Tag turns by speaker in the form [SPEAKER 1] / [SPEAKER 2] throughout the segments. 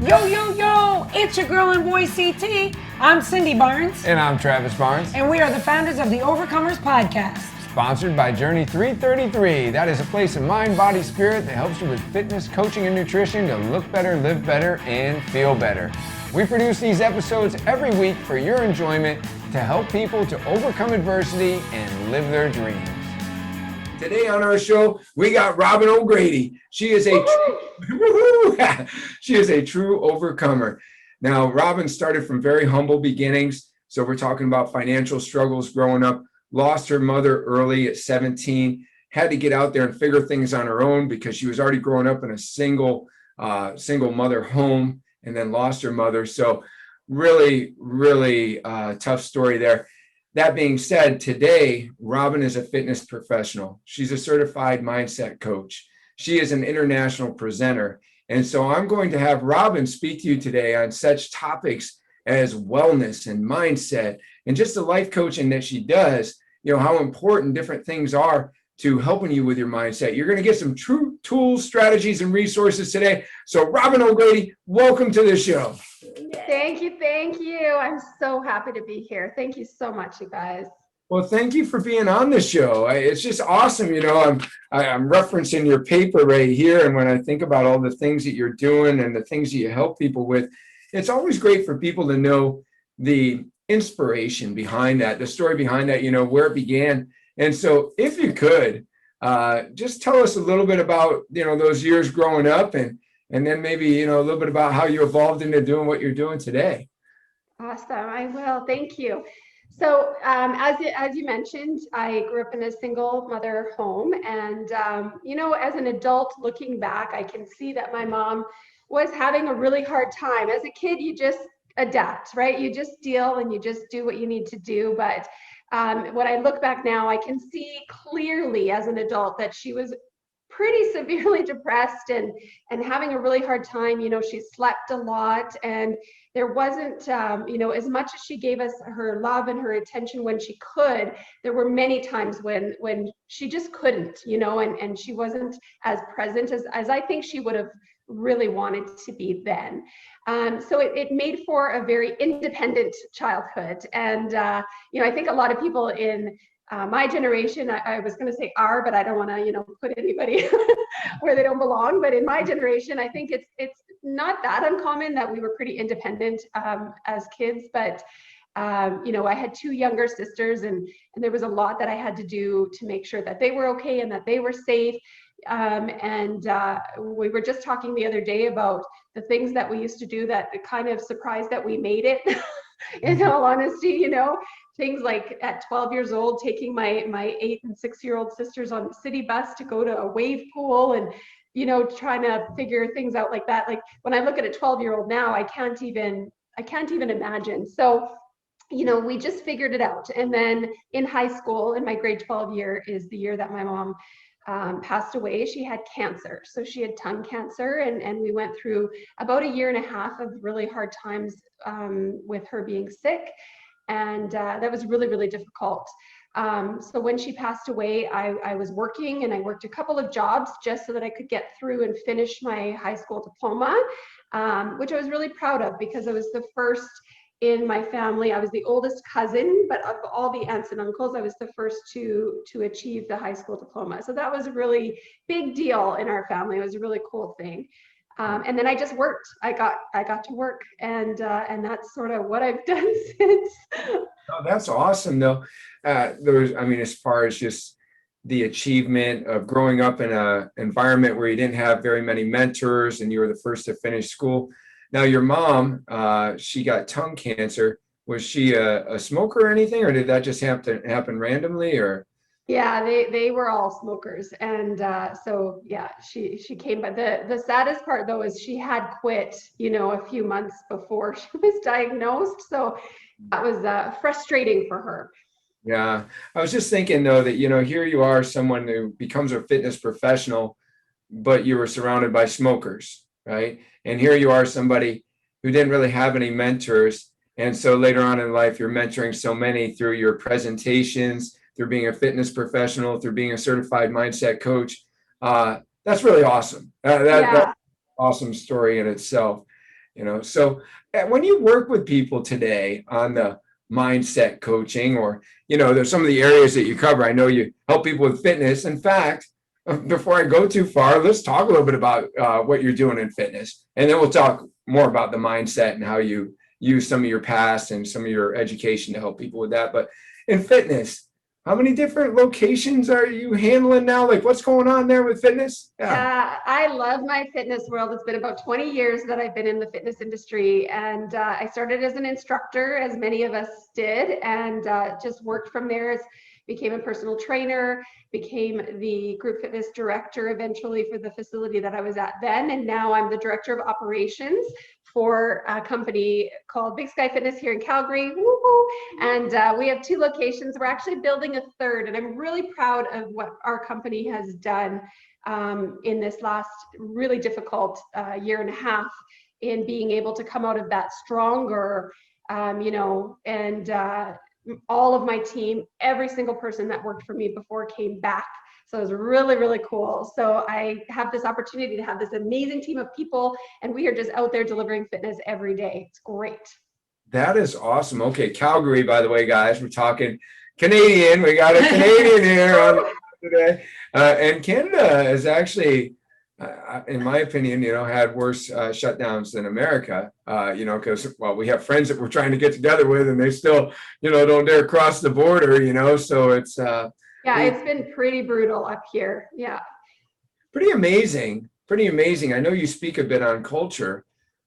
[SPEAKER 1] Yo, yo, yo, it's your girl and boy CT. I'm Cindy Barnes.
[SPEAKER 2] And I'm Travis Barnes.
[SPEAKER 1] And we are the founders of the Overcomers Podcast.
[SPEAKER 2] Sponsored by Journey 333. That is a place of mind, body, spirit that helps you with fitness, coaching, and nutrition to look better, live better, and feel better. We produce these episodes every week for your enjoyment to help people to overcome adversity and live their dreams. Today on our show, we got Robin O'Grady. She is a true overcomer. Now, Robin started from very humble beginnings. So we're talking about financial struggles growing up, lost her mother early at 17, had to get out there and figure things on her own because she was already growing up in a single mother home, and then lost her mother. So really tough story there. That being said, today, Robin is a fitness professional. She's a certified mindset coach. She is an international presenter. And so I'm going to have Robin speak to you today on such topics as wellness and mindset and just the life coaching that she does, how important different things are to helping you with your mindset. You're going to get some true tools, strategies, and resources today. So Robin O'Grady, welcome to the show.
[SPEAKER 3] Thank you. I'm so happy to be here. Thank you so much, you guys.
[SPEAKER 2] Well, thank you for being on the show. It's just awesome. I'm referencing your paper right here. And when I think about all the things that you're doing and the things that you help people with, it's always great for people to know the inspiration behind that, the story behind that, where it began. And so if you could, just tell us a little bit about, those years growing up and then maybe, a little bit about how you evolved into doing what you're doing today.
[SPEAKER 3] Awesome. I will. Thank you. So as you mentioned, I grew up in a single mother home. And, as an adult looking back, I can see that my mom was having a really hard time. As a kid, you just adapt, right? You just deal and you just do what you need to do. But when I look back now, I can see clearly as an adult that she was pretty severely depressed and having a really hard time. She slept a lot, and there wasn't, as much as she gave us her love and her attention when she could, there were many times when she just couldn't, and she wasn't as present as I think she would have really wanted to be then. So it made for a very independent childhood. And, I think a lot of people in my generation, I was going to say but I don't want to, put anybody where they don't belong. But in my generation, I think it's not that uncommon that we were pretty independent as kids. But, I had two younger sisters, and there was a lot that I had to do to make sure that they were okay and that they were safe. We were just talking the other day about the things that we used to do that kind of surprised that we made it, in all honesty, things like at 12 years old, taking my 8 and 6-year-old sisters on the city bus to go to a wave pool and, trying to figure things out like that. Like when I look at a 12-year-old now, I can't even imagine. So, we just figured it out. And then in high school, in my grade 12 year is the year that my mom passed away. She had cancer. So she had tongue cancer, and we went through about a year and a half of really hard times with her being sick. And that was really, really difficult. So when she passed away, I was working, and I worked a couple of jobs just so that I could get through and finish my high school diploma, which I was really proud of because I was the first in my family. I was the oldest cousin, but of all the aunts and uncles, I was the first to achieve the high school diploma. So that was a really big deal in our family. It was a really cool thing. And then I just worked. I got to work, and that's sort of what I've done since.
[SPEAKER 2] Oh, that's awesome, though. As far as just the achievement of growing up in an environment where you didn't have very many mentors and you were the first to finish school. Now, your mom, she got tongue cancer. Was she a smoker or anything, or did that just happen randomly, or?
[SPEAKER 3] Yeah, they were all smokers. And so, yeah, she came. But the saddest part, though, is she had quit, a few months before she was diagnosed. So that was frustrating for her.
[SPEAKER 2] Yeah, I was just thinking, though, that, here you are, someone who becomes a fitness professional, but you were surrounded by smokers, right? And here you are, somebody who didn't really have any mentors. And so later on in life, you're mentoring so many through your presentations, through being a fitness professional, through being a certified mindset coach. That's really awesome. That's an awesome story in itself. So when you work with people today on the mindset coaching, or, there's some of the areas that you cover. I know you help people with fitness. In fact, before I go too far, let's talk a little bit about what you're doing in fitness. And then we'll talk more about the mindset and how you use some of your past and some of your education to help people with that. But in fitness, how many different locations are you handling now? Like, what's going on there with fitness? Yeah.
[SPEAKER 3] I love my fitness world. It's been about 20 years that I've been in the fitness industry. And I started as an instructor, as many of us did, and just worked from there. Became a personal trainer, became the group fitness director eventually for the facility that I was at then. And now I'm the director of operations for a company called Big Sky Fitness here in Calgary. Woo-hoo. And we have 2 locations. We're actually building a 3rd. And I'm really proud of what our company has done in this last really difficult year and a half, in being able to come out of that stronger, and all of my team, every single person that worked for me before came back. So it was really, really cool. So I have this opportunity to have this amazing team of people, and we are just out there delivering fitness every day. It's great.
[SPEAKER 2] That is awesome. Okay, Calgary, by the way, guys, we're talking Canadian. We got a Canadian here on today. And Canada has actually, in my opinion, had worse shutdowns than America, because, we have friends that we're trying to get together with, and they still, don't dare cross the border, so it's.
[SPEAKER 3] It's been pretty brutal up here. Yeah.
[SPEAKER 2] Pretty amazing. I know you speak a bit on culture.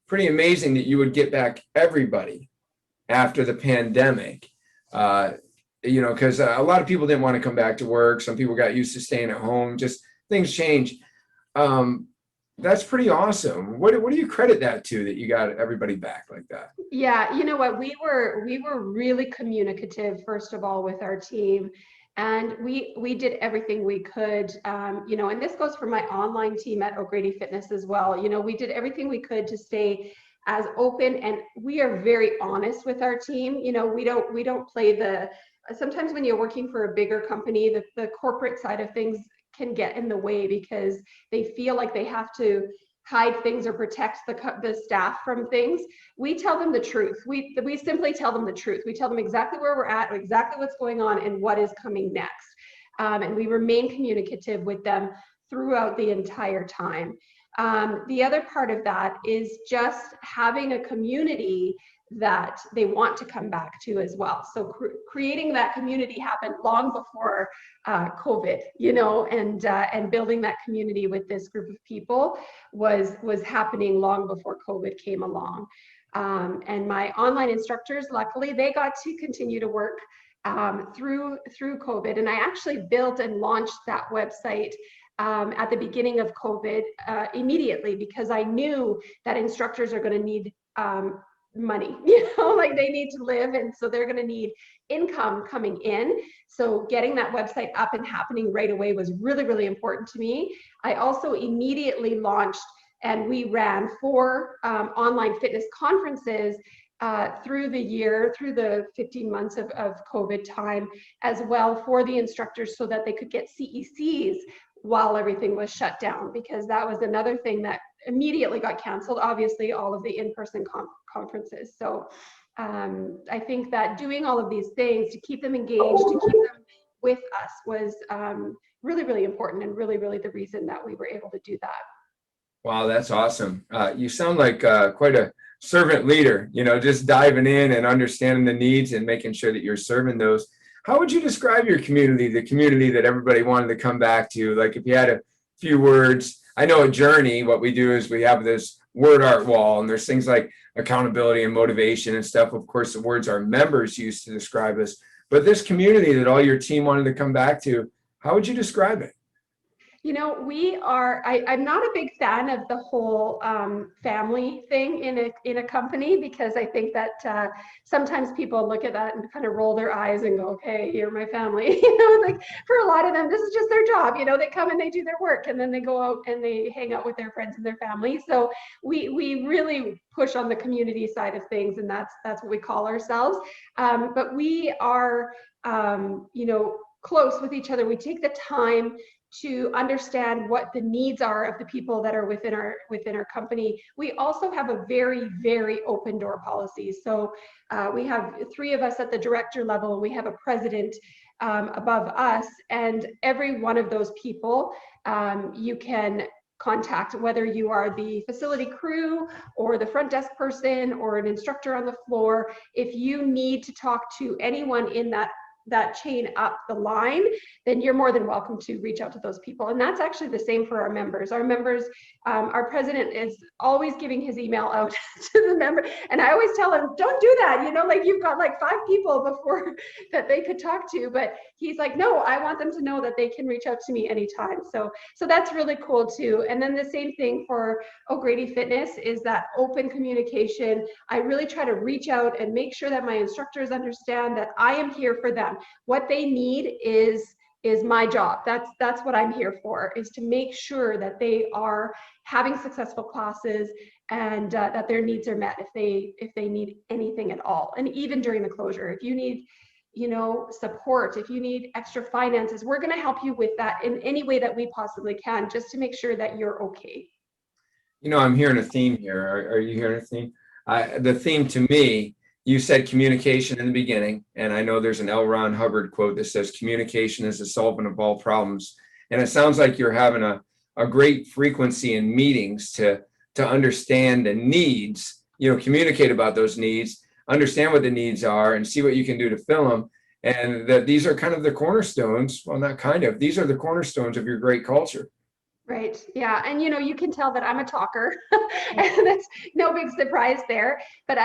[SPEAKER 2] Pretty amazing that you would get back everybody after the pandemic. Because a lot of people didn't want to come back to work. Some people got used to staying at home. Just things change. That's pretty awesome. What do you credit that to, that you got everybody back like that?
[SPEAKER 3] Yeah, you know what? We were really communicative, first of all, with our team. And we did everything we could, and this goes for my online team at O'Grady Fitness as well. We did everything we could to stay as open, and we are very honest with our team. We don't play sometimes when you're working for a bigger company, the corporate side of things can get in the way because they feel like they have to hide things or protect the staff from things. We tell them the truth. We simply tell them the truth. We tell them exactly where we're at, exactly what's going on, and what is coming next. And we remain communicative with them throughout the entire time. The other part of that is just having a community that they want to come back to as well. So creating that community happened long before COVID, and building that community with this group of people was happening long before COVID came along. And my online instructors, luckily, they got to continue to work through COVID. And I actually built and launched that website at the beginning of COVID immediately, because I knew that instructors are going to need money, like they need to live, and so they're going to need income coming in. So getting that website up and happening right away was really, really important to me. I also immediately launched, and we ran 4 online fitness conferences through the 15 months of COVID time as well, for the instructors, so that they could get CECs while everything was shut down, because that was another thing that immediately got canceled, obviously, all of the in-person conferences. So I think that doing all of these things to keep them engaged, to keep them with us, was really, really important, and really, really the reason that we were able to do that.
[SPEAKER 2] Wow, that's awesome. You sound like quite a servant leader, just diving in and understanding the needs and making sure that you're serving those. How would you describe your community, the community that everybody wanted to come back to? Like, if you had a few words. I know at Journey, what we do is we have this word art wall, and there's things like accountability and motivation and stuff. Of course, the words our members use to describe us. But this community that all your team wanted to come back to, how would you describe it?
[SPEAKER 3] I'm not a big fan of the whole family thing in a company, because I think that sometimes people look at that and kind of roll their eyes and go, okay, you're my family. Like, for a lot of them, this is just their job. They come and they do their work, and then they go out and they hang out with their friends and their family. So we really push on the community side of things, and that's what we call ourselves. But we are, close with each other. We take the time to understand what the needs are of the people that are within our company. We also have a very, very open door policy. So we have 3 of us at the director level, and we have a president above us, and every one of those people you can contact, whether you are the facility crew or the front desk person or an instructor on the floor. If you need to talk to anyone in that chain up the line, then you're more than welcome to reach out to those people. And that's actually the same for our members. Our members, our president is always giving his email out to the member. And I always tell him, don't do that. You know, like you've got like 5 people before that they could talk to, but he's like, no, I want them to know that they can reach out to me anytime. So that's really cool too. And then the same thing for O'Grady Fitness is that open communication. I really try to reach out and make sure that my instructors understand that I am here for them. What they need is my job. That's what I'm here for, is to make sure that they are having successful classes and that their needs are met if they need anything at all. And even during the closure, if you need, you know, support, if you need extra finances, we're going to help you with that in any way that we possibly can, just to make sure that you're okay.
[SPEAKER 2] You know, I'm hearing a theme here. Are you hearing a theme? The theme to me, you said communication in the beginning, and I know there's an L. Ron Hubbard quote that says communication is the solvent of all problems. And it sounds like you're having a great frequency in meetings to understand the needs, you know, communicate about those needs, understand what the needs are, and see what you can do to fill them. And that these are kind of the cornerstones, well, not kind of, these are the cornerstones of your great culture.
[SPEAKER 3] Right. Yeah. And, you know, you can tell that I'm a talker and that's no big surprise there. But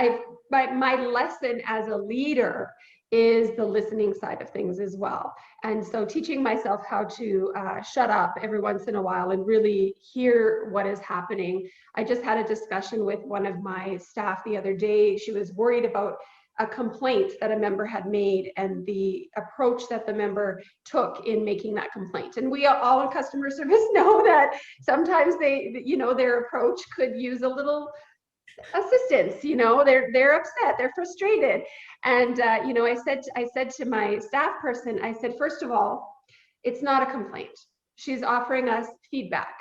[SPEAKER 3] my lesson as a leader is the listening side of things as well. And so teaching myself how to shut up every once in a while and really hear what is happening. I just had a discussion with one of my staff the other day. She was worried about a complaint that a member had made and the approach that the member took in making that complaint. And we all in customer service know that sometimes they, you know, their approach could use a little assistance. You know, they're upset, they're frustrated. And you know, I said to my staff person, I said, first of all, it's not a complaint. She's offering us feedback.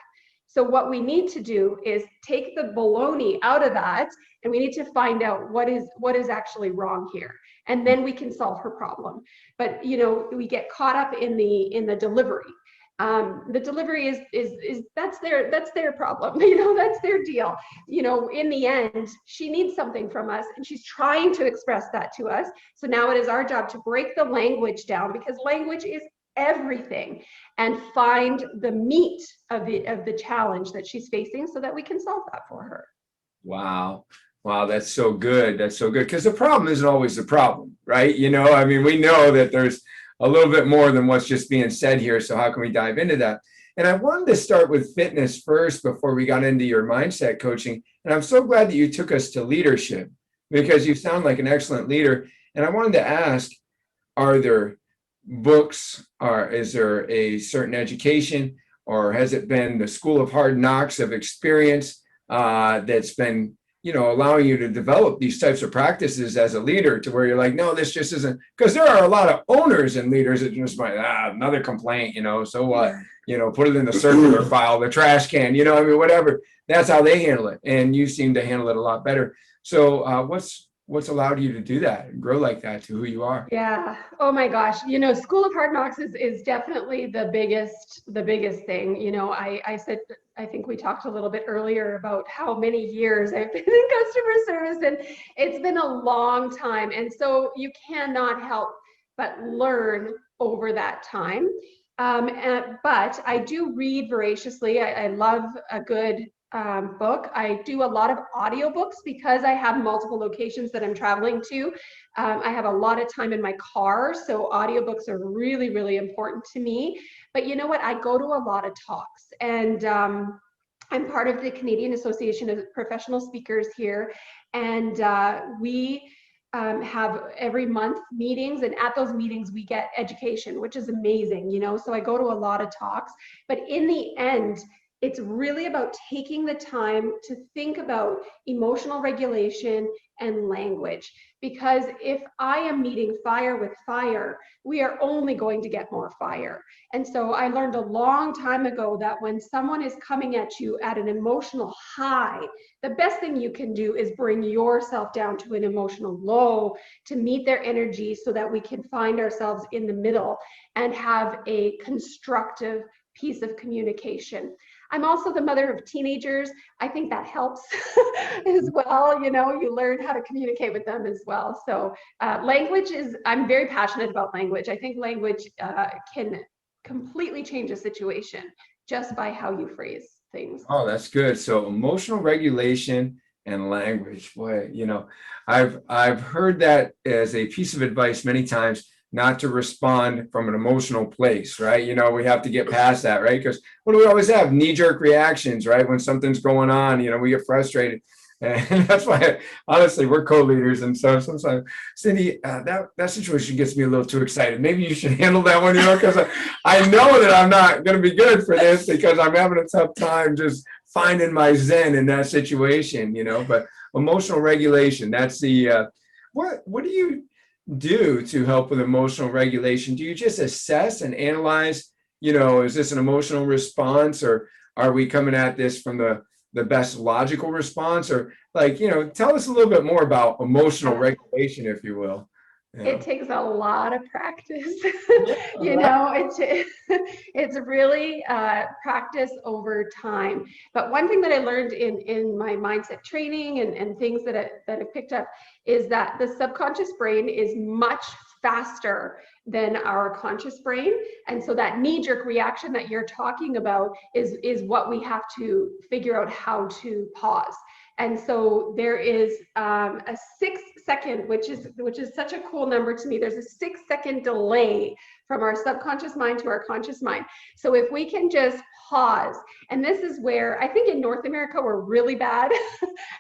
[SPEAKER 3] So what we need to do is take the baloney out of that, and we need to find out what is actually wrong here, and then we can solve her problem. But you know, we get caught up in the delivery. The delivery is that's their problem. You know, that's their deal. You know, in the end, she needs something from us, and she's trying to express that to us. So now it is our job to break the language down, because language is everything, and find the meat of the challenge that she's facing so that we can solve that for her.
[SPEAKER 2] Wow. Wow, that's so good. That's so good. Because the problem isn't always the problem, right? You know, I mean, we know that there's a little bit more than what's just being said here. So how can we dive into that? And I wanted to start with fitness first before we got into your mindset coaching. And I'm so glad that you took us to leadership, because you sound like an excellent leader. And I wanted to ask, are there books, or is there a certain education, or has it been the school of hard knocks of experience that's been, you know, allowing you to develop these types of practices as a leader, to where you're like, no, this just isn't, because there are a lot of owners and leaders that just might, another complaint, you know, so what, you know, put it in the circular file, the trash can, you know, I mean, whatever, that's how they handle it. And you seem to handle it a lot better. So what's allowed you to do that and grow like that to who you are?
[SPEAKER 3] Yeah. Oh my gosh. You know, School of Hard Knocks is definitely the biggest thing. You know, I said, I think we talked a little bit earlier about how many years I've been in customer service, and it's been a long time. And so you cannot help but learn over that time. But I do read voraciously. I love a good book. I do a lot of audiobooks because I have multiple locations that I'm traveling to. I have a lot of time in my car, so audiobooks are really, really important to me. But you know what? I go to a lot of talks, and I'm part of the Canadian Association of Professional Speakers here, and we have every month meetings, and at those meetings we get education, which is amazing, you know. So I go to a lot of talks, but in the end, it's really about taking the time to think about emotional regulation and language. Because if I am meeting fire with fire, we are only going to get more fire. And so I learned a long time ago that when someone is coming at you at an emotional high, the best thing you can do is bring yourself down to an emotional low to meet their energy, so that we can find ourselves in the middle and have a constructive piece of communication. I'm also the mother of teenagers. I think that helps as well. You know, you learn how to communicate with them as well. So language is, I'm very passionate about language. I think language can completely change a situation just by how you phrase things.
[SPEAKER 2] Oh, that's good. So emotional regulation and language. Boy, I've heard that as a piece of advice many times, not to respond from an emotional place, right? We have to get past that, right? Because what do we always have? Knee-jerk reactions, right? When something's going on, we get frustrated. And that's why, honestly, we're co-leaders. And so sometimes, Cindy, that situation gets me a little too excited. Maybe you should handle that one, because I know that I'm not going to be good for this, because I'm having a tough time just finding my zen in that situation, But emotional regulation, that's the, what do you do to help with emotional regulation? Do you just assess and analyze, is this an emotional response, or are we coming at this from the best logical response? Or tell us a little bit more about emotional regulation, if you will.
[SPEAKER 3] It takes a lot of practice. It's really practice over time. But one thing that I learned in my mindset training and things that I picked up is that the subconscious brain is much faster than our conscious brain. And so that knee-jerk reaction that you're talking about is what we have to figure out how to pause. And so there is a 6 second, which is such a cool number to me. There's a 6 second delay from our subconscious mind to our conscious mind. So if we can just pause, and this is where I think in North America, we're really bad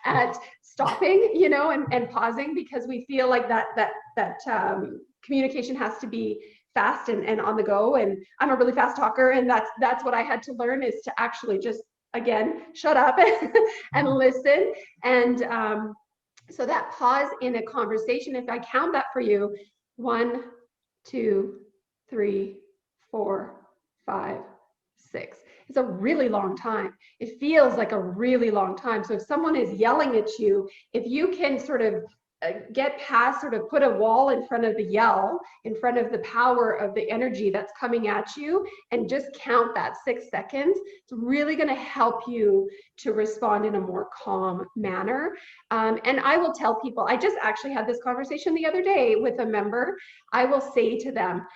[SPEAKER 3] at stopping, and pausing, because we feel like that communication has to be fast and on the go. And I'm a really fast talker, and that's what I had to learn, is to actually just, again, shut up and listen. And so that pause in a conversation, if I count that for you, 1, 2, 3, 4, 5, 6. It's a really long time. It feels like a really long time. So if someone is yelling at you, if you can sort of get past, sort of put a wall in front of the yell, in front of the power of the energy that's coming at you, and just count that 6 seconds, it's really going to help you to respond in a more calm manner. And I will tell people, I just actually had this conversation the other day with a member. I will say to them,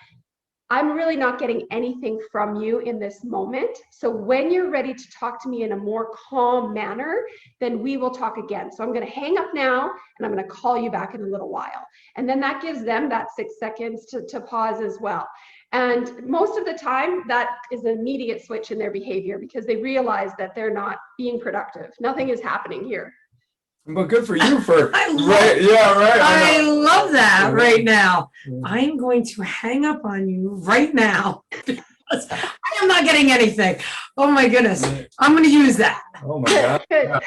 [SPEAKER 3] I'm really not getting anything from you in this moment. So when you're ready to talk to me in a more calm manner, then we will talk again. So I'm going to hang up now, and I'm going to call you back in a little while. And then that gives them that 6 seconds to pause as well. And most of the time, that is an immediate switch in their behavior, because they realize that they're not being productive. Nothing is happening here.
[SPEAKER 2] Well, good for you for
[SPEAKER 1] I love,
[SPEAKER 2] right. Yeah, right.
[SPEAKER 1] I love that right now.
[SPEAKER 2] Yeah.
[SPEAKER 1] I am going to hang up on you right now, because I am not getting anything. Oh my goodness. I'm going to use that.
[SPEAKER 2] Oh my God. Yeah.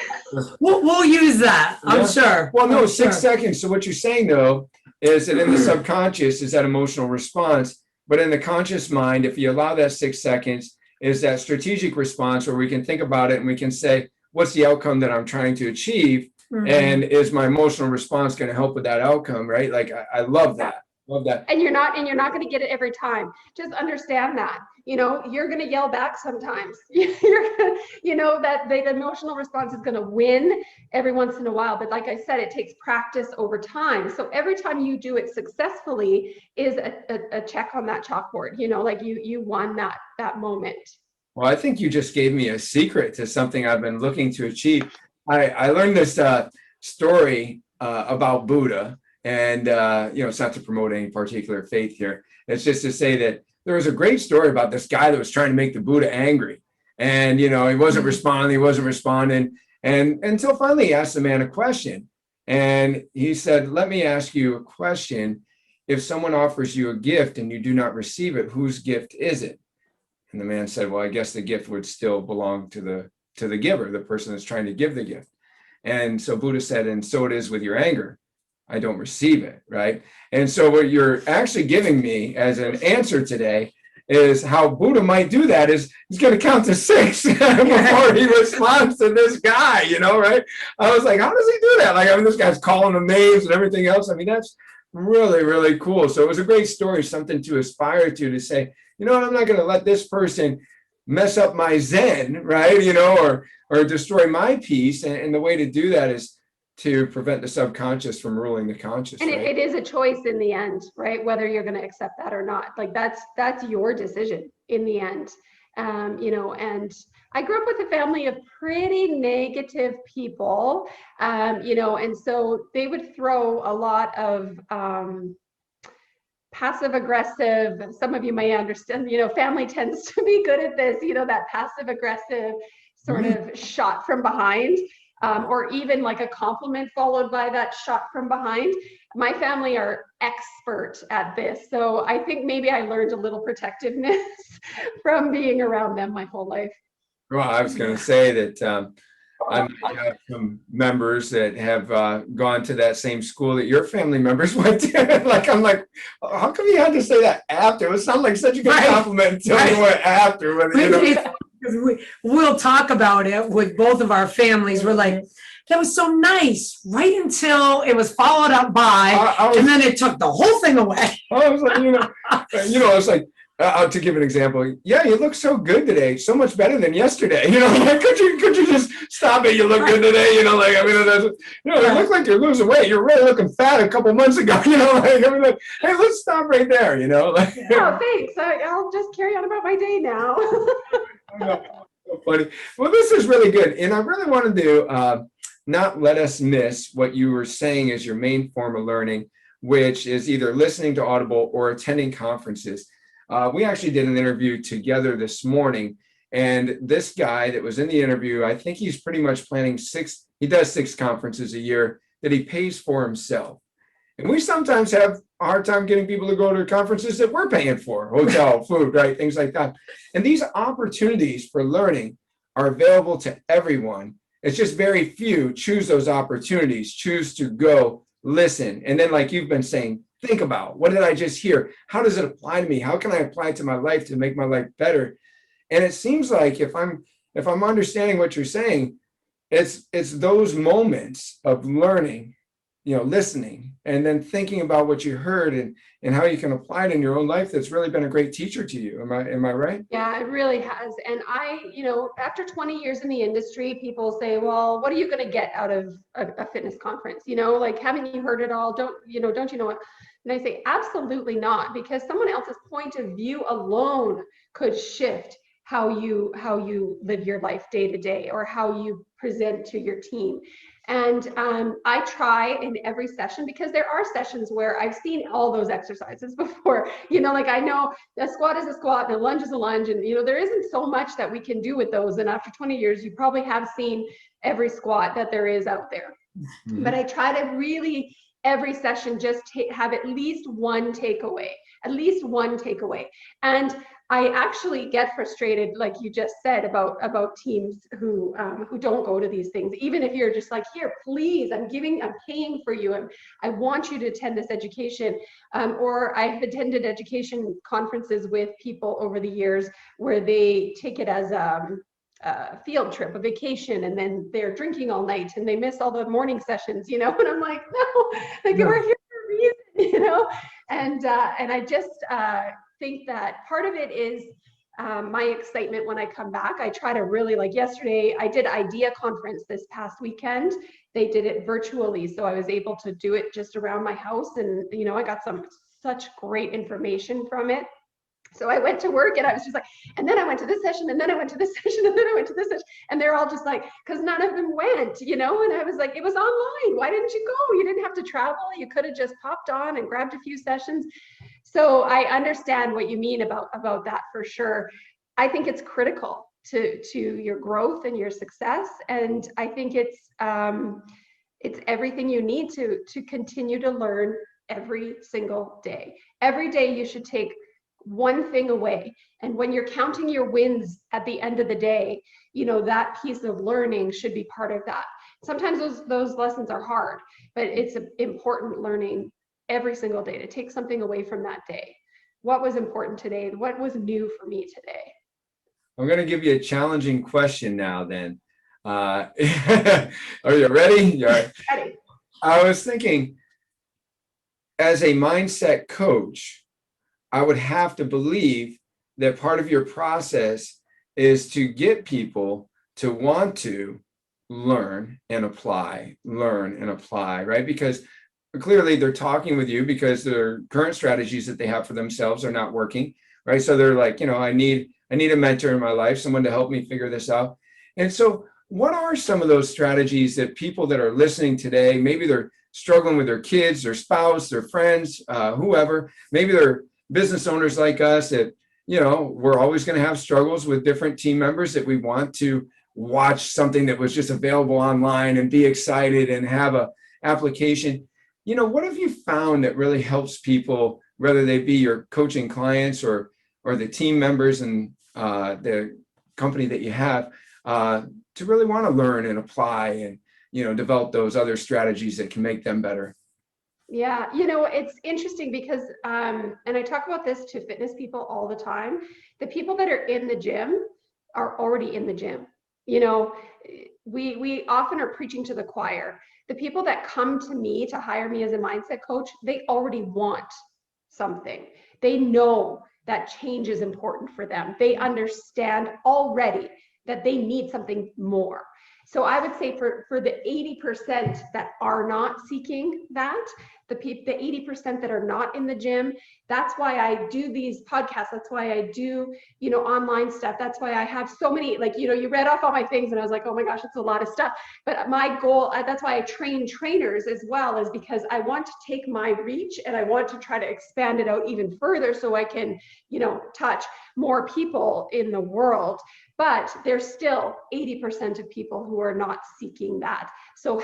[SPEAKER 1] We'll use that, I'm sure.
[SPEAKER 2] Well, no,
[SPEAKER 1] I'm
[SPEAKER 2] 6
[SPEAKER 1] sure.
[SPEAKER 2] seconds. So what you're saying, though, is that in the subconscious is that emotional response, but in the conscious mind, if you allow that 6 seconds, is that strategic response, where we can think about it and we can say, what's the outcome that I'm trying to achieve?
[SPEAKER 1] Mhm.
[SPEAKER 2] And is my emotional response going to help with that outcome, right? Like, I love that. Love that.
[SPEAKER 3] And you're not going to get it every time. Just understand that, you're going to yell back sometimes. That the emotional response is going to win every once in a while. But like I said, it takes practice over time. So every time you do it successfully is a check on that chalkboard, like you won that moment.
[SPEAKER 2] Well, I think you just gave me a secret to something I've been looking to achieve. I learned this story about Buddha, and it's not to promote any particular faith here. It's just to say that there was a great story about this guy that was trying to make the Buddha angry, and he wasn't responding, and until finally he asked the man a question, and he said, "Let me ask you a question. If someone offers you a gift and you do not receive it, whose gift is it?" And the man said, well, I guess the gift would still belong to the giver, the person that's trying to give the gift. And so Buddha said, and so it is with your anger. I don't receive it, right? And so what you're actually giving me as an answer today is how Buddha might do that is he's going to count to 6 before he responds to this guy, right? I was like, how does he do that? Like, I mean, this guy's calling him names and everything else. I mean, that's really, really cool. So it was a great story, something to aspire to say, you know what, I'm not going to let this person mess up my Zen, right? Or destroy my peace. And the way to do that is to prevent the subconscious from ruling the conscious.
[SPEAKER 3] And
[SPEAKER 2] right?
[SPEAKER 3] it is a choice in the end, right? Whether you're going to accept that or not. Like that's your decision in the end. And I grew up with a family of pretty negative people, and so they would throw a lot of passive aggressive, some of you may understand, family tends to be good at this, that passive aggressive sort of shot from behind, or even like a compliment followed by that shot from behind. My family are expert at this. So I think maybe I learned a little protectiveness from being around them my whole life.
[SPEAKER 2] Well, I was going to say that I might have some members that have gone to that same school that your family members went to. Like, I'm like, how come you had to say that after? It would sound like such a good compliment until you went after.
[SPEAKER 1] Because we'll talk about it with both of our families. We're like, that was so nice, right until it was followed up by, and then it took the whole thing away.
[SPEAKER 2] I was like, it's like, to give an example, yeah, you look so good today, so much better than yesterday. Like, could you just stop it? You look good today. You look like you're losing weight. You're really looking fat a couple months ago. Like, hey, let's stop right there. Like,
[SPEAKER 3] oh, thanks. I'll just carry on about my day now.
[SPEAKER 2] So funny. Well, this is really good, and I really wanted to not let us miss what you were saying is your main form of learning, which is either listening to Audible or attending conferences. We actually did an interview together this morning, and this guy that was in the interview, I think he's pretty much planning 6 conferences a year that he pays for himself. And we sometimes have a hard time getting people to go to conferences that we're paying for, hotel, food, right, things like that. And these opportunities for learning are available to everyone. It's just very few choose those opportunities, choose to go listen. And then, like you've been saying, think about, what did I just hear? How does it apply to me? How can I apply it to my life to make my life better? And it seems like if I'm understanding what you're saying, it's those moments of learning, listening, and then thinking about what you heard and how you can apply it in your own life that's really been a great teacher to you. Am I right?
[SPEAKER 3] Yeah, it really has. And after 20 years in the industry, people say, well, what are you going to get out of a fitness conference? Like, haven't you heard it all? Don't you know what? And I say, absolutely not, because someone else's point of view alone could shift how you live your life day to day, or how you present to your team. And I try in every session, because there are sessions where I've seen all those exercises before, like I know a squat is a squat and a lunge is a lunge, and there isn't so much that we can do with those. And after 20 years, you probably have seen every squat that there is out there. Mm-hmm. But I try to really every session just have at least one takeaway. And I actually get frustrated, like you just said, about teams who don't go to these things. Even if you're just like, here, please, I'm paying for you, and I want you to attend this education. Or I've attended education conferences with people over the years where they take it as a field trip, a vacation, and then they're drinking all night and they miss all the morning sessions, and I'm like, no, like we're here for a reason, and I just think that part of it is my excitement when I come back. I try to really, like yesterday, I did IDEA conference this past weekend. They did it virtually, so I was able to do it just around my house, and I got such great information from it. So I went to work and I was just like, and then I went to this session, and then I went to this session, and then I went to this session, and they're all just like, because none of them went, and I was like, it was online. Why didn't you go? You didn't have to travel. You could have just popped on and grabbed a few sessions. So I understand what you mean about that for sure. I think it's critical to your growth and your success. And I think it's everything you need to continue to learn every single day. Every day you should take one thing away. And when you're counting your wins at the end of the day, that piece of learning should be part of that. Sometimes those lessons are hard, but it's important learning every single day to take something away from that day. What was important today? What was new for me today?
[SPEAKER 2] I'm going to give you a challenging question now then. Are you ready? Yeah.
[SPEAKER 3] Ready.
[SPEAKER 2] I was thinking, as a mindset coach, I would have to believe that part of your process is to get people to want to learn and apply, right? Because clearly they're talking with you because their current strategies that they have for themselves are not working, right? So they're like, I need a mentor in my life, someone to help me figure this out. And so what are some of those strategies that people that are listening today, maybe they're struggling with their kids, their spouse, their friends, whoever, maybe they're business owners like us that, we're always going to have struggles with different team members that we want to watch something that was just available online and be excited and have a application. What have you found that really helps people, whether they be your coaching clients or the team members and the company that you have, to really want to learn and apply and, develop those other strategies that can make them better?
[SPEAKER 3] Yeah, it's interesting because, and I talk about this to fitness people all the time, the people that are in the gym are already in the gym. We often are preaching to the choir. The people that come to me to hire me as a mindset coach, they already want something. They know that change is important for them. They understand already that they need something more. So I would say for the 80% that are not seeking that, the 80% that are not in the gym, that's why I do these podcasts. That's why I do, online stuff. That's why I have so many, you read off all my things and I was like, oh my gosh, it's a lot of stuff. But my goal, that's why I train trainers as well, is because I want to take my reach and I want to try to expand it out even further so I can, touch more people in the world. But there's still 80% of people who are not seeking that. So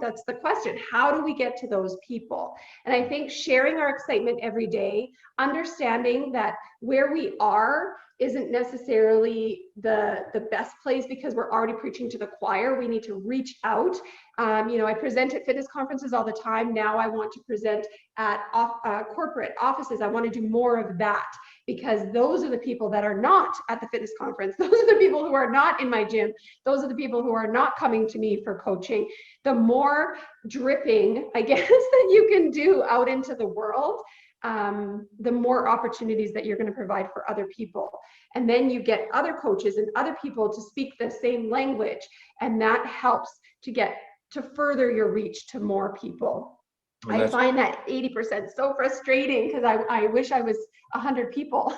[SPEAKER 3] that's the question, how do we get to those people? And I think sharing our excitement every day, understanding that where we are isn't necessarily the best place because we're already preaching to the choir. We need to reach out. I present at fitness conferences all the time. Now I want to present at corporate offices. I want to do more of that because those are the people that are not at the fitness conference. Those are the people who are not in my gym. Those are the people who are not coming to me for coaching. The more dripping, I guess, that you can do out into the world, the more opportunities that you're going to provide for other people. And then you get other coaches and other people to speak the same language. And that helps to further your reach to more people. Well, I find that 80% so frustrating because I wish I was 100 people.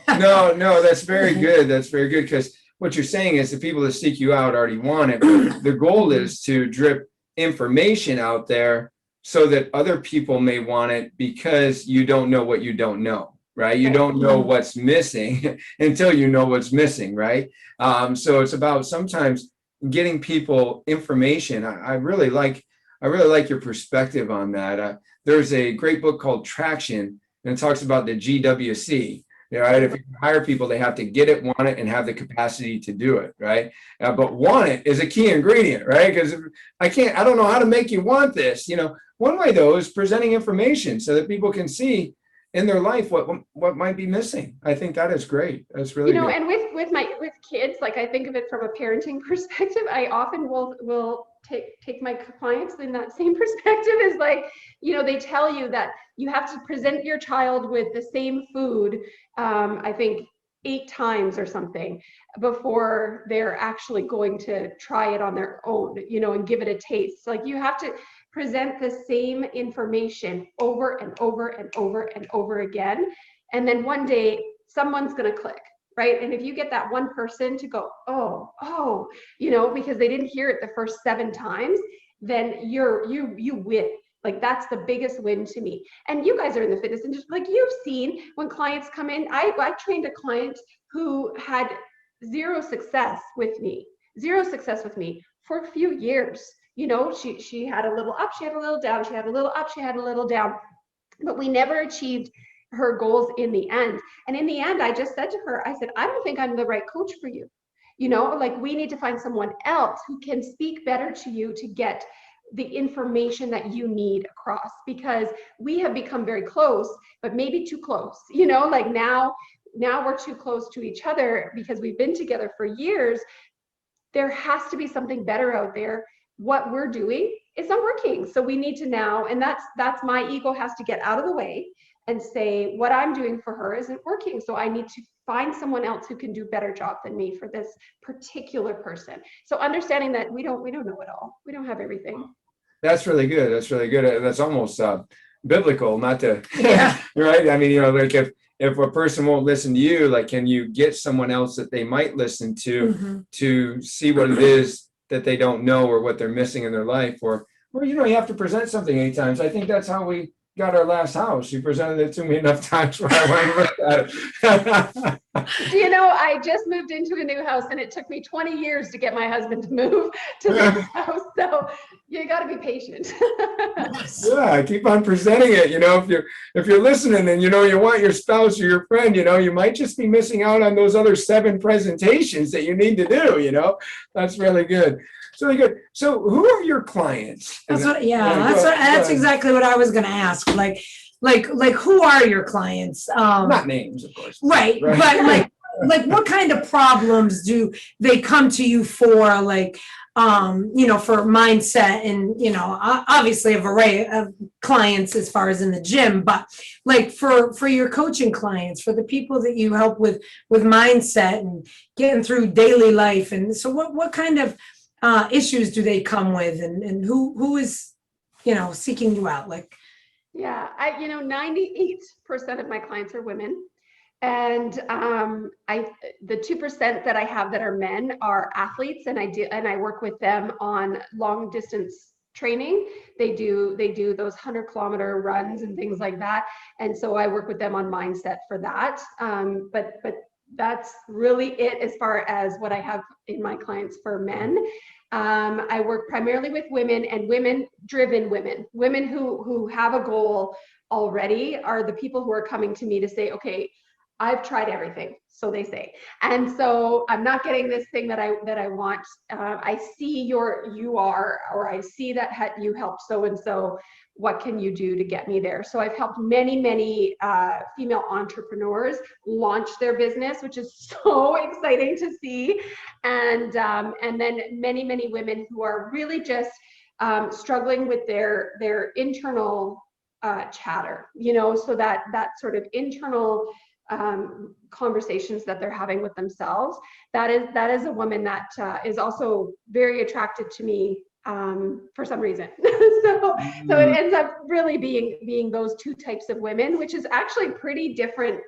[SPEAKER 2] No, that's very good. That's very good because what you're saying is the people that seek you out already want it. The goal is to drip information out there so that other people may want it because you don't know what you don't know, right? You don't know what's missing until you know what's missing, right? So it's about sometimes getting people information. I really like your perspective on that. There's a great book called Traction, and it talks about the GWC. Right? If you hire people, they have to get it, want it, and have the capacity to do it, right? But want it is a key ingredient, right? Because I don't know how to make you want this. One way though is presenting information so that people can see in their life what might be missing. I think that is great. That's really good.
[SPEAKER 3] And with kids, like I think of it from a parenting perspective, I often will take my clients in that same perspective is like, they tell you that you have to present your child with the same food, I think 8 times or something before they're actually going to try it on their own, and give it a taste. Like you have to present the same information over and over and over and over again. And then one day someone's going to click. Right. And if you get that one person to go, oh, because they didn't hear it the first 7 times, then you win. Like that's the biggest win to me. And you guys are in the fitness industry. Like you've seen when clients come in, I trained a client who had zero success with me for a few years. She had a little up, she had a little down, she had a little up, she had a little down, but we never achieved her goals in the end. And in the end, I just said to her, I said, I don't think I'm the right coach for you. You know, like we need to find someone else who can speak better to you to get the information that you need across, because we have become very close, but maybe too close, you know, like now we're too close to each other because we've been together for years. There has to be something better out there. What we're doing is not working. So we need to now, and that's my ego has to get out of the way and say what I'm doing for her isn't working. So I need to find someone else who can do a better job than me for this particular person. So understanding that we don't know it all. We don't have everything.
[SPEAKER 2] That's really good. That's really good. That's almost biblical, not to,
[SPEAKER 1] Yeah.
[SPEAKER 2] right? I mean, you know, like if a person won't listen to you, like, can you get someone else that they might listen to see what it is that they don't know or what they're missing in their life? Or, you know, you have to present something 8 times. I think that's how we got our last house. You presented it to me enough times where I went and looked at it.
[SPEAKER 3] Do you know, I just moved into a new house and it took me 20 years to get my husband to move to this house. So you got to be patient.
[SPEAKER 2] Yeah, keep on presenting it. You know, if you're listening and, you know, you want your spouse or your friend, you know, you might just be missing out on those other 7 presentations that you need to do, you know. That's really good. It's really good. So who are your clients?
[SPEAKER 1] That's exactly what I was going to ask. Like who are your clients?
[SPEAKER 2] Not names, of course.
[SPEAKER 1] Right. But like what kind of problems do they come to you for? Like, you know, for mindset and, you know, obviously a variety of clients as far as in the gym, but like for your coaching clients, for the people that you help with mindset and getting through daily life. And so what kind of issues do they come with, and who is, you know, seeking you out? Like,
[SPEAKER 3] yeah, 98% of my clients are women. And the 2% that I have that are men are athletes, and I work with them on long distance training. They do those 100-kilometer runs and things like that. And so I work with them on mindset for that. But that's really it as far as what I have in my clients for men. I work primarily with women, and women-driven women who have a goal already are the people who are coming to me to say, okay, I've tried everything, so they say, and so I'm not getting this thing that I want. I see you are, or I see that you helped so and so. What can you do to get me there? So I've helped many female entrepreneurs launch their business, which is so exciting to see, and then many women who are really just struggling with their internal chatter, you know, so that sort of internal conversations that they're having with themselves. That is a woman that is also very attracted to me for some reason. so it ends up really being those 2 types of women, which is actually pretty different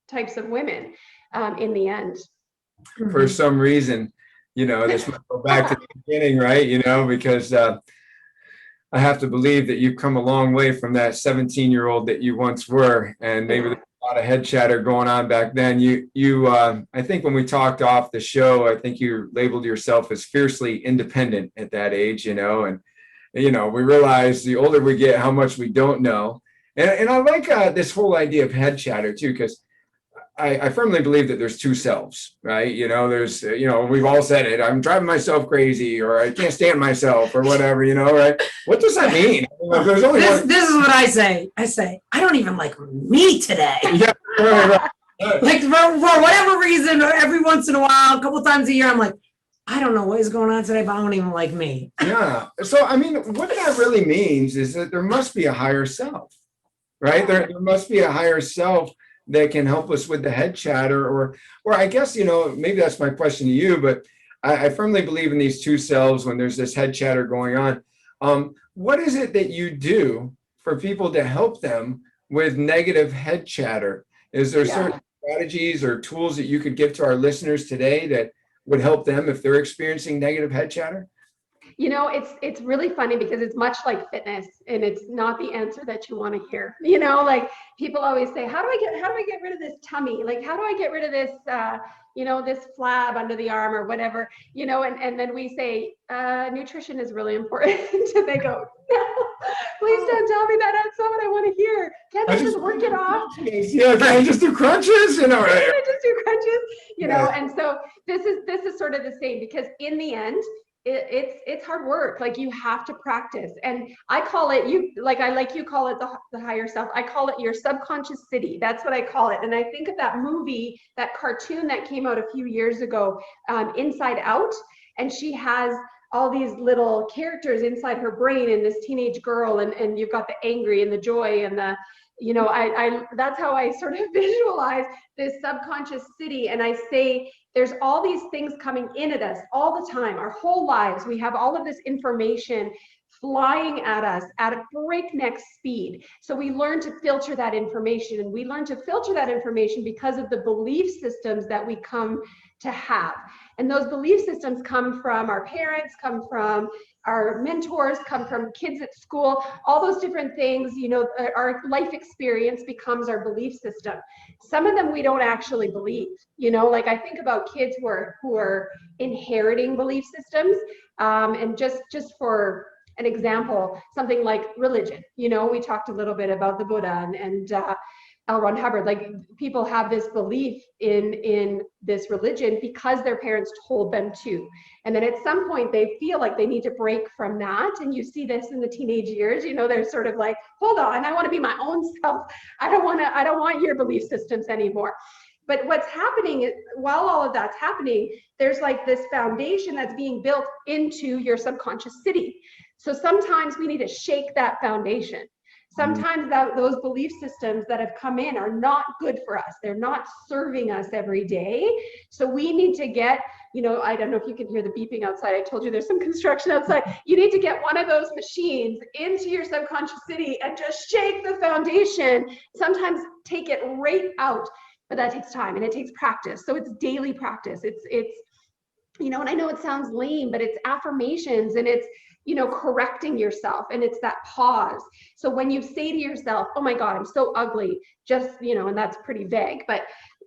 [SPEAKER 3] types of women in the end.
[SPEAKER 2] For some reason, you know, this might go back to the beginning, right? You know, because I have to believe that you've come a long way from that 17-year-old that you once were, and maybe there's a lot of head chatter going on back then. You I think when we talked off the show, I think you labeled yourself as fiercely independent at that age, you know, and, you know, we realize the older we get, how much we don't know. And I like this whole idea of head chatter too, because I firmly believe that there's 2 selves, right? You know, there's, you know, we've all said it, I'm driving myself crazy, or I can't stand myself, or whatever, you know, right? What does that mean? There's only
[SPEAKER 1] this is what I say. I say, I don't even like me today.
[SPEAKER 2] Yeah, right.
[SPEAKER 1] Like for whatever reason, every once in a while, a couple times a year, I'm like, I don't know what is going on today, but I don't even like me.
[SPEAKER 2] Yeah. So, I mean, what that really means is that there must be a higher self, right? There must be a higher self that can help us with the head chatter, or I guess, you know, maybe that's my question to you, but I firmly believe in these 2 selves when there's this head chatter going on. What is it that you do for people to help them with negative head chatter? Is there certain strategies or tools that you could give to our listeners today that would help them if they're experiencing negative head chatter?
[SPEAKER 3] You know, it's really funny because it's much like fitness, and it's not the answer that you want to hear. You know, like people always say, how do I get rid of this tummy? Like, how do I get rid of this this flab under the arm or whatever, and then we say, nutrition is really important. And they go, no, please don't tell me that. That's not what I want to hear. Can't I just work it off?
[SPEAKER 2] Yeah, can I just do crunches?
[SPEAKER 3] Can I just do crunches? And so this is sort of the same, because in the end, it's hard work. Like, you have to practice. And I call it, you call it the higher self. I call it your subconscious city. That's what I call it. And I think of that movie, that cartoon that came out a few years ago, Inside Out. And she has all these little characters inside her brain, and this teenage girl, and you've got the angry and the joy and the, that's how I sort of visualize this subconscious city. And I say, there's all these things coming in at us all the time, our whole lives. We have all of this information flying at us at a breakneck speed. So we learn to filter that information, and we learn to filter that information because of the belief systems that we come to have. And those belief systems come from our parents, come from our mentors, come from kids at school, all those different things. Our life experience becomes our belief system. Some of them we don't actually believe, like I think about kids who are inheriting belief systems. And just for an example, something like religion. We talked a little bit about the Buddha and L. Ron Hubbard. Like, people have this belief in this religion because their parents told them to. And then at some point they feel like they need to break from that. And you see this in the teenage years, they're sort of like, hold on, I want to be my own self. I don't want your belief systems anymore. But what's happening is, while all of that's happening, there's like this foundation that's being built into your subconscious city. So sometimes we need to shake that foundation. Sometimes those belief systems that have come in are not good for us. They're not serving us every day. So we need to get, I don't know if you can hear the beeping outside. I told you there's some construction outside. You need to get one of those machines into your subconscious city and just shake the foundation. Sometimes take it right out, but that takes time and it takes practice. So it's daily practice. It's and I know it sounds lame, but it's affirmations, and it's, correcting yourself, and it's that pause. So when you say to yourself, oh my God, I'm so ugly, just, and that's pretty vague, but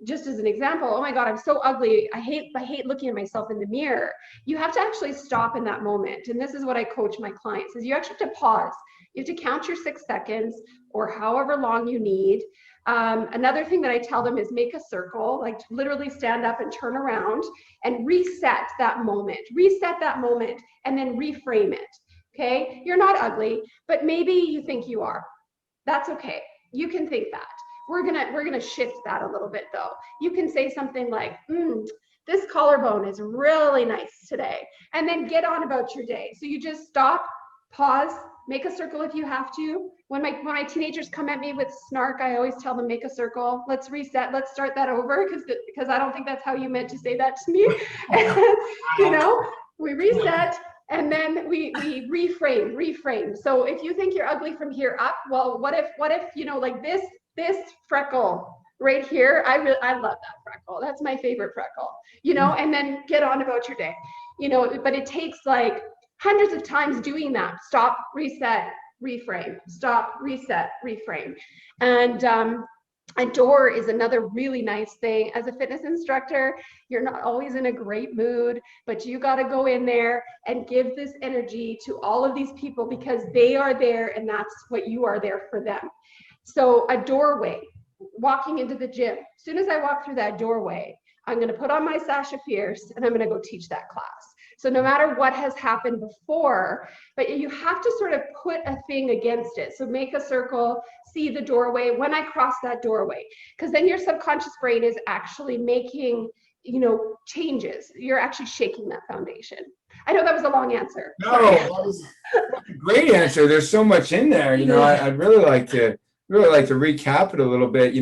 [SPEAKER 3] just as an example, oh my God, I'm so ugly, I hate looking at myself in the mirror. You have to actually stop in that moment. And this is what I coach my clients, is you actually have to pause. You have to count your 6 seconds or however long you need. Another thing that I tell them is make a circle, like literally stand up and turn around and reset that moment, and then reframe it. Okay. You're not ugly, but maybe you think you are. That's okay. You can think that. We're going to shift that a little bit though. You can say something like, this collarbone is really nice today. And then get on about your day. So you just stop, pause, make a circle if you have to. When my teenagers come at me with snark, I always tell them, make a circle. Let's reset. Let's start that over, because I don't think that's how you meant to say that to me. We reset, and then we reframe. So if you think you're ugly from here up, well, what if like this freckle right here, I love that freckle. That's my favorite freckle. And then get on about your day. But it takes like hundreds of times doing that. Stop, reset, reframe, stop, reset, reframe. And a door is another really nice thing. As a fitness instructor, you're not always in a great mood, but you got to go in there and give this energy to all of these people, because they are there and that's what you are there for them. So a doorway, walking into the gym, as soon as I walk through that doorway, I'm going to put on my Sasha Fierce and I'm going to go teach that class. So no matter what has happened before, but you have to sort of put a thing against it. So make a circle, see the doorway when I cross that doorway, because then your subconscious brain is actually making, changes. You're actually shaking that foundation. I know that was a long answer.
[SPEAKER 2] No, that was a great answer. There's so much in there. I'd really like to recap it a little bit.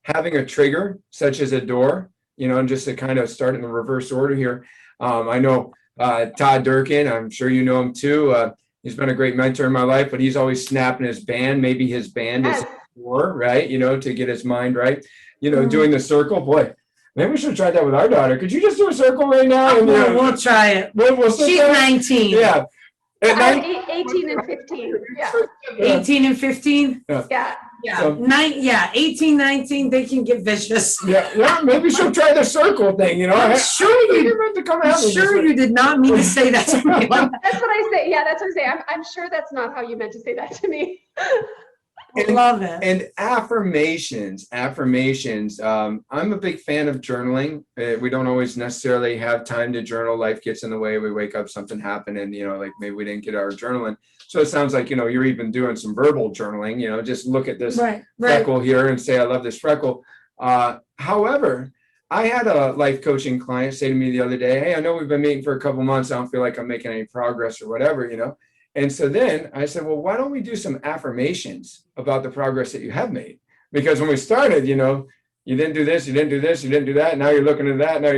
[SPEAKER 2] Having a trigger such as a door, and just to kind of start in the reverse order here. I know Todd Durkin, I'm sure you know him too. He's been a great mentor in my life, but he's always snapping his band. Maybe his band is a door, right? To get his mind right. Doing the circle. Boy, maybe we should try that with our daughter. Could you just do a circle right now? And,
[SPEAKER 1] we'll try it. She's 19.
[SPEAKER 2] Yeah.
[SPEAKER 3] 18 and 15. Yeah.
[SPEAKER 1] 18 and 15?
[SPEAKER 3] Yeah.
[SPEAKER 1] Yeah,
[SPEAKER 2] So-
[SPEAKER 1] 18, 19, they can get vicious.
[SPEAKER 2] Yeah, maybe she'll try the circle thing, you know.
[SPEAKER 1] I'm sure you-
[SPEAKER 2] You're meant to come at
[SPEAKER 1] I'm
[SPEAKER 2] me
[SPEAKER 1] sure
[SPEAKER 2] this
[SPEAKER 1] you did not mean to say that to me.
[SPEAKER 3] That's what I say. Yeah, that's what I say. I'm sure that's not how you meant to say that to me.
[SPEAKER 1] I love it.
[SPEAKER 2] And affirmations. I'm a big fan of journaling. We don't always necessarily have time to journal. Life gets in the way. We wake up, something happened, and like maybe we didn't get our journaling. So it sounds like you're even doing some verbal journaling. Just look at this
[SPEAKER 1] Right.
[SPEAKER 2] freckle here and say, I love this freckle. However, I had a life coaching client say to me the other day, hey, I know we've been meeting for a couple months. I don't feel like I'm making any progress or whatever. And so then I said, well, why don't we do some affirmations about the progress that you have made? Because when we started, you didn't do this, you didn't do this, you didn't do that. Now you're looking at that. Now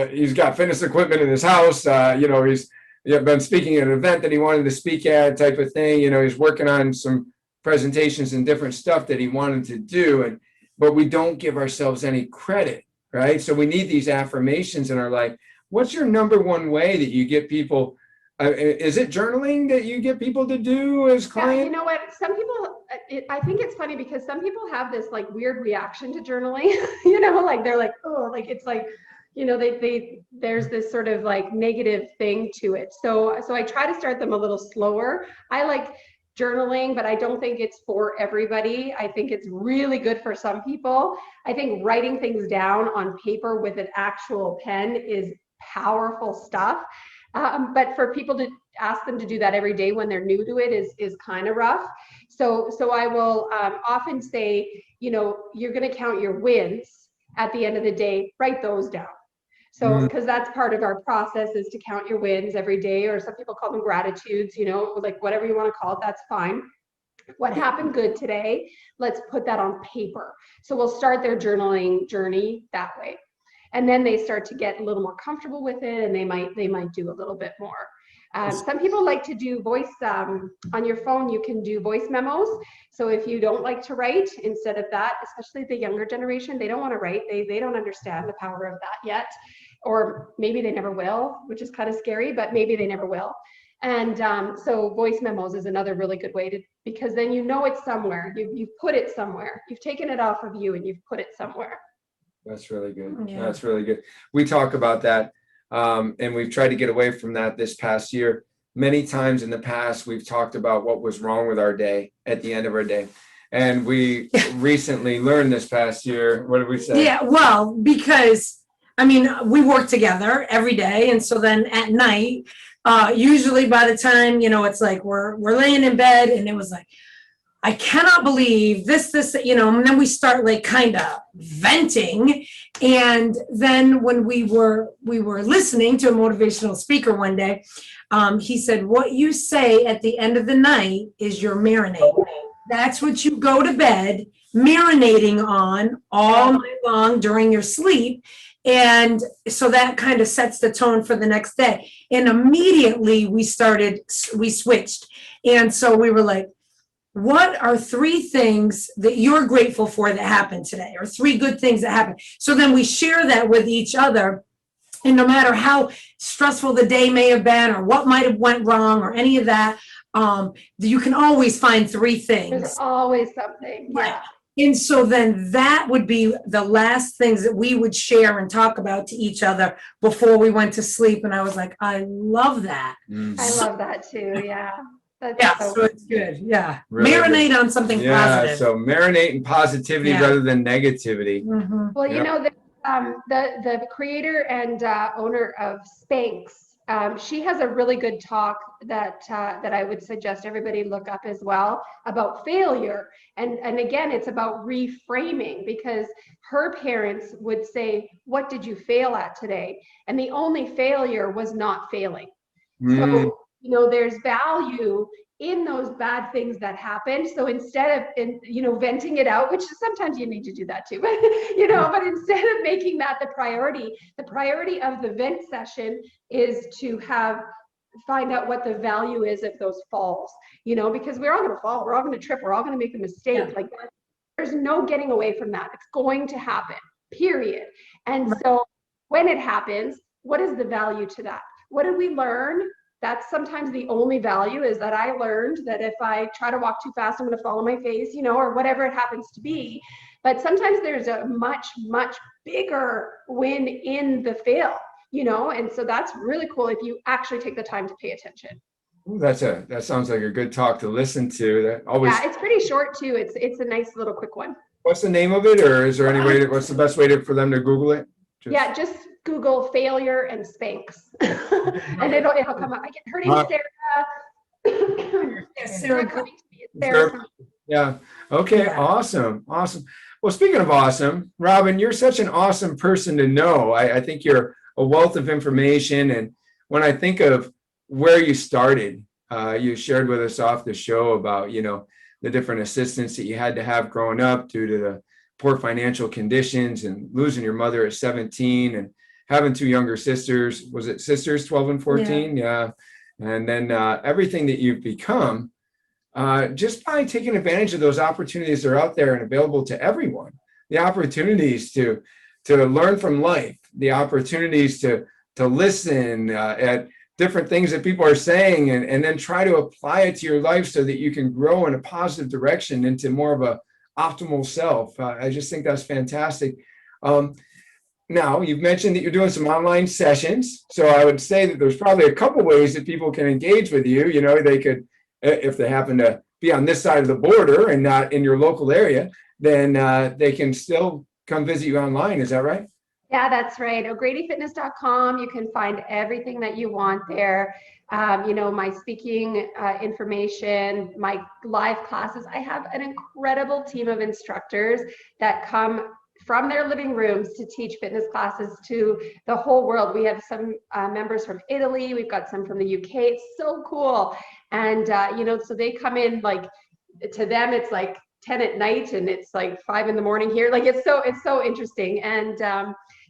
[SPEAKER 2] he's got fitness equipment in his house. He's been speaking at an event that he wanted to speak at, type of thing. He's working on some presentations and different stuff that he wanted to do. But we don't give ourselves any credit, right? So we need these affirmations in our life. What's your number one way that you get people? Is it journaling that you get people to do as clients?
[SPEAKER 3] Yeah, you know what? Some people, I think it's funny because some people have this like weird reaction to journaling. Like they're like, oh, like it's like, there's this sort of like negative thing to it. So I try to start them a little slower. I like journaling, but I don't think it's for everybody. I think it's really good for some people. I think writing things down on paper with an actual pen is powerful stuff. But for people to ask them to do that every day when they're new to it is kind of rough. So I will often say, you're going to count your wins at the end of the day, write those down. So, because that's part of our process is to count your wins every day, or some people call them gratitudes, like whatever you want to call it, that's fine. What happened good today? Let's put that on paper. So we'll start their journaling journey that way. And then they start to get a little more comfortable with it, and they might do a little bit more. Some people like to do voice on your phone. You can do voice memos. So if you don't like to write, instead of that, especially the younger generation, they don't want to write. They don't understand the power of that yet, or maybe they never will, which is kind of scary, but maybe they never will. And so voice memos is another really good way to, because then it's somewhere. You've put it somewhere. You've taken it off of you and you've put it somewhere.
[SPEAKER 2] That's really good.
[SPEAKER 1] Yeah.
[SPEAKER 2] That's really good. We talk about that, and we've tried to get away from that this past year. Many times in the past, we've talked about what was wrong with our day at the end of our day. And we recently learned this past year, what did we say?
[SPEAKER 1] Yeah, well, because we work together every day, and so then at night, usually by the time it's like we're laying in bed, and it was like, I cannot believe this, and then we start like kind of venting. And then when we were listening to a motivational speaker one day, he said, what you say at the end of the night is your marinade. That's what you go to bed marinating on all night long during your sleep. And so that kind of sets the tone for the next day. And immediately we switched. And so we were like, what are 3 things that you're grateful for that happened today, or 3 good things that happened? So then we share that with each other. And no matter how stressful the day may have been, or what might have went wrong, or any of that, you can always find 3 things.
[SPEAKER 3] There's always something. Yeah.
[SPEAKER 1] And so then that would be the last things that we would share and talk about to each other before we went to sleep. And I was like, I love that.
[SPEAKER 3] I love that too. Yeah.
[SPEAKER 1] So it's good. Yeah.
[SPEAKER 2] Really
[SPEAKER 1] marinate
[SPEAKER 2] good.
[SPEAKER 1] on something
[SPEAKER 2] Yeah,
[SPEAKER 1] positive.
[SPEAKER 2] so marinate in positivity rather than negativity.
[SPEAKER 1] Mhm.
[SPEAKER 3] Well, the creator and owner of Spanx, she has a really good talk that I would suggest everybody look up as well about failure. And again, it's about reframing, because her parents would say, what did you fail at today? And the only failure was not failing. So, there's value in those bad things that happen. So instead of, venting it out, which sometimes you need to do that too, but instead of making that the priority of the vent session is to find out what the value is of those falls, because we're all going to fall, we're all going to trip, we're all going to make a mistake.
[SPEAKER 1] Yeah.
[SPEAKER 3] Like, there's no getting away from that. It's going to happen, period. And so when it happens, what is the value to that? What did we learn that's sometimes the only value, is that I learned that if I try to walk too fast, I'm going to fall on my face, or whatever it happens to be. But sometimes there's a much, much bigger win in the fail, and so that's really cool if you actually take the time to pay attention.
[SPEAKER 2] Ooh, that sounds like a good talk to listen to. That always.
[SPEAKER 3] Yeah, it's pretty short too. It's a nice little quick one.
[SPEAKER 2] What's the name of it, or is there any way what's the best way for them to Google it?
[SPEAKER 3] Just Google failure and Spanx, and it'll come up. Her name's Sarah. Sarah coming to me. Sarah.
[SPEAKER 2] Yeah. Okay. Yeah. Awesome. Well, speaking of awesome, Robin, you're such an awesome person to know. I think you're a wealth of information, and when I think of where you started, you shared with us off the show about the different assistance that you had to have growing up due to the poor financial conditions and losing your mother at 17 and having two younger sisters. Was it sisters, 12 and 14? Yeah. And then everything that you've become just by taking advantage of those opportunities that are out there and available to everyone. The opportunities to learn from life, the opportunities to listen at different things that people are saying and then try to apply it to your life so that you can grow in a positive direction into more of a optimal self. I just think that's fantastic. Now, you've mentioned that you're doing some online sessions. So I would say that there's probably a couple ways that people can engage with you. They could, if they happen to be on this side of the border and not in your local area, then they can still come visit you online. Is that right?
[SPEAKER 3] Yeah, that's right. O'GradyFitness.com. You can find everything that you want there. My speaking information, my live classes. I have an incredible team of instructors that come from their living rooms to teach fitness classes to the whole world. We have some members from Italy. We've got some from the UK. It's so cool. And, so they come in, like, to them, it's like 10 at night and it's like 5 in the morning here. Like, it's so interesting. And,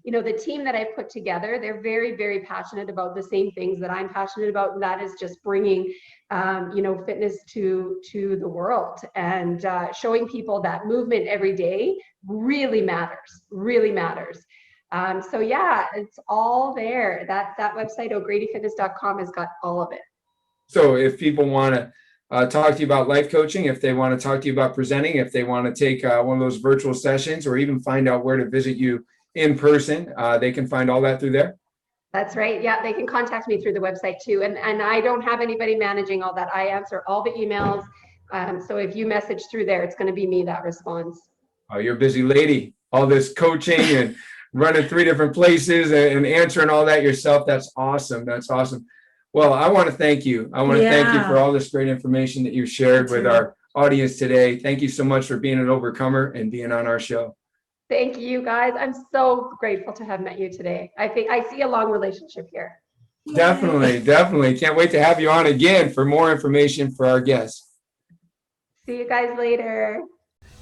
[SPEAKER 3] the team that I've put together, they're very, very passionate about the same things that I'm passionate about. And that is just bringing, fitness to the world and showing people that movement every day really matters. So yeah, it's all there. That website, o'gradyfitness.com, has got all of it.
[SPEAKER 2] So if people want to talk to you about life coaching, if they want to talk to you about presenting, if they want to take one of those virtual sessions or even find out where to visit you in person, they can find all that through there?
[SPEAKER 3] That's right. Yeah, they can contact me through the website too. And I don't have anybody managing all that. I answer all the emails. So if you message through there, it's going to be me that responds.
[SPEAKER 2] Oh, you're a busy lady. All this coaching and running 3 different places and answering all that yourself. That's awesome. Well, I want to thank you. Thank you for all this great information that you shared with our audience today. Thank you so much for being an overcomer and being on our show.
[SPEAKER 3] Thank you, guys. I'm so grateful to have met you today. I think I see a long relationship here.
[SPEAKER 2] Definitely. Can't wait to have you on again for more information for our guests.
[SPEAKER 3] See you guys later.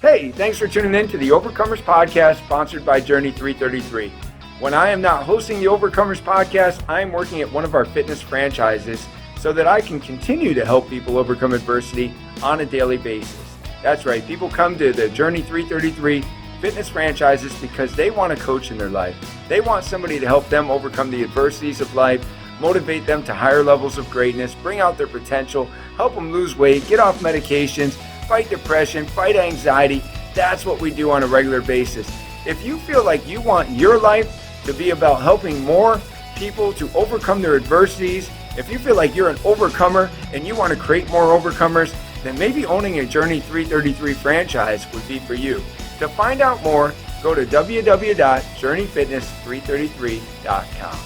[SPEAKER 2] Hey, thanks for tuning in to the Overcomers Podcast, sponsored by Journey 333. When I am not hosting the Overcomers Podcast, I am working at one of our fitness franchises so that I can continue to help people overcome adversity on a daily basis. That's right. People come to the Journey 333 fitness franchises because they want a coach in their life. They want somebody to help them overcome the adversities of life, motivate them to higher levels of greatness, bring out their potential, help them lose weight, get off medications, fight depression, fight anxiety. That's what we do on a regular basis. If you feel like you want your life to be about helping more people to overcome their adversities, if you feel like you're an overcomer and you want to create more overcomers, then maybe owning a Journey 333 franchise would be for you. To find out more, go to www.journeyfitness333.com.